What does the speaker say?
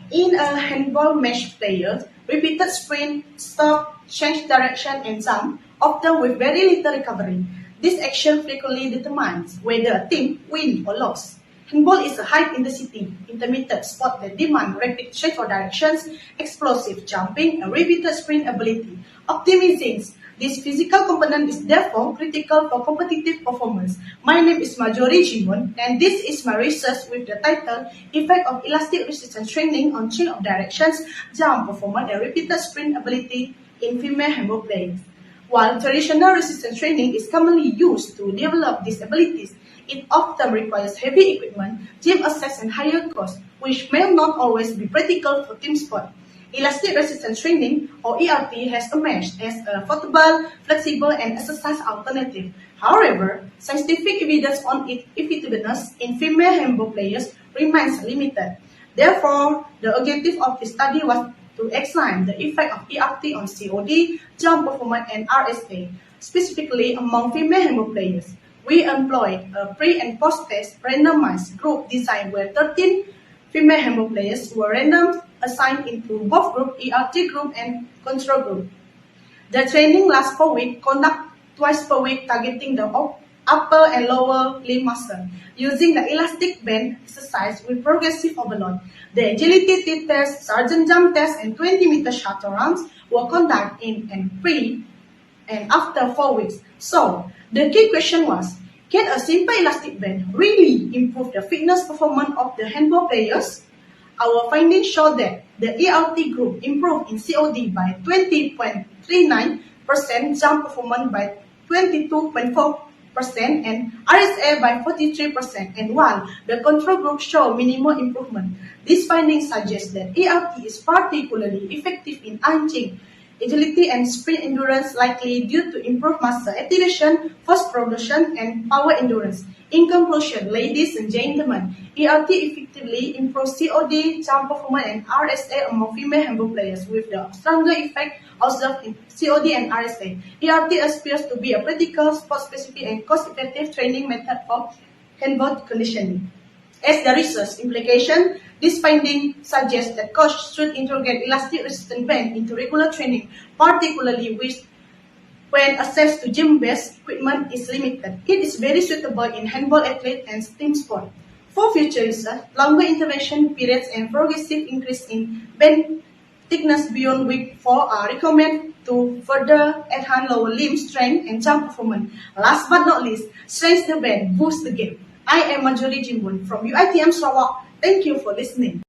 In a handball match, players repeated sprint, stop, change direction, and jump, often with very little recovery. This action frequently determines whether a team wins or loses. Handball is a high-intensity, intermittent sport that demands rapid change of directions, explosive jumping, and repeated sprint ability. Optimizing this physical component is therefore critical for competitive performance. My name is Marjorie Jimon, and this is my research with the title Effect of Elastic Resistance Training on Change of Directions, Jump Performance, and Repeated Sprint Ability in Female Handball Players. While traditional resistance training is commonly used to develop these abilities, it often requires heavy equipment, gym access, and higher costs, which may not always be practical for team sport. Elastic resistance training, or ERT, has emerged as a affordable, flexible, and exercise alternative. However, scientific evidence on its effectiveness in female handball players remains limited. Therefore, the objective of this study was to examine the effect of ERT on COD, jump performance, and RSA, specifically among female handball players. We employed a pre- and post-test randomized group design where 13 female handball players were randomly assigned into both group, ERT group, and control group. The training lasts 4 weeks, conducted twice per week, targeting the upper and lower limb muscle. Using the elastic band exercise with progressive overload, the agility test, sergeant jump test, and 20-meter shuttle runs were conducted in and pre and after 4 weeks. So, the key question was, can a simple elastic band really improve the fitness performance of the handball players? Our findings show that the ERT group improved in COD by 20.39%, jump performance by 22.4%, and RSA by 43%, and while the control group showed minimal improvement. These findings suggest that ERT is particularly effective in enhancing agility and sprint endurance, likely due to improved muscle activation, force production, and power endurance. In conclusion, ladies and gentlemen, ERT effectively improves COD, jump performance, and RSA among female handball players, with the stronger effect observed in COD and RSA. ERT appears to be a practical, sport-specific, and cost-effective training method for handball conditioning. As the research implication, this finding suggests that coaches should integrate elastic resistance band into regular training, particularly when access to gym-based equipment is limited. It is very suitable in handball athletes and team sport. For future research, longer intervention periods and progressive increase in band thickness beyond week 4 are recommended to further enhance lower limb strength and jump performance. Last but not least, strengthen the band, boost the game. I am Marjorie Jimbun from UITM Sarawak. Thank you for listening.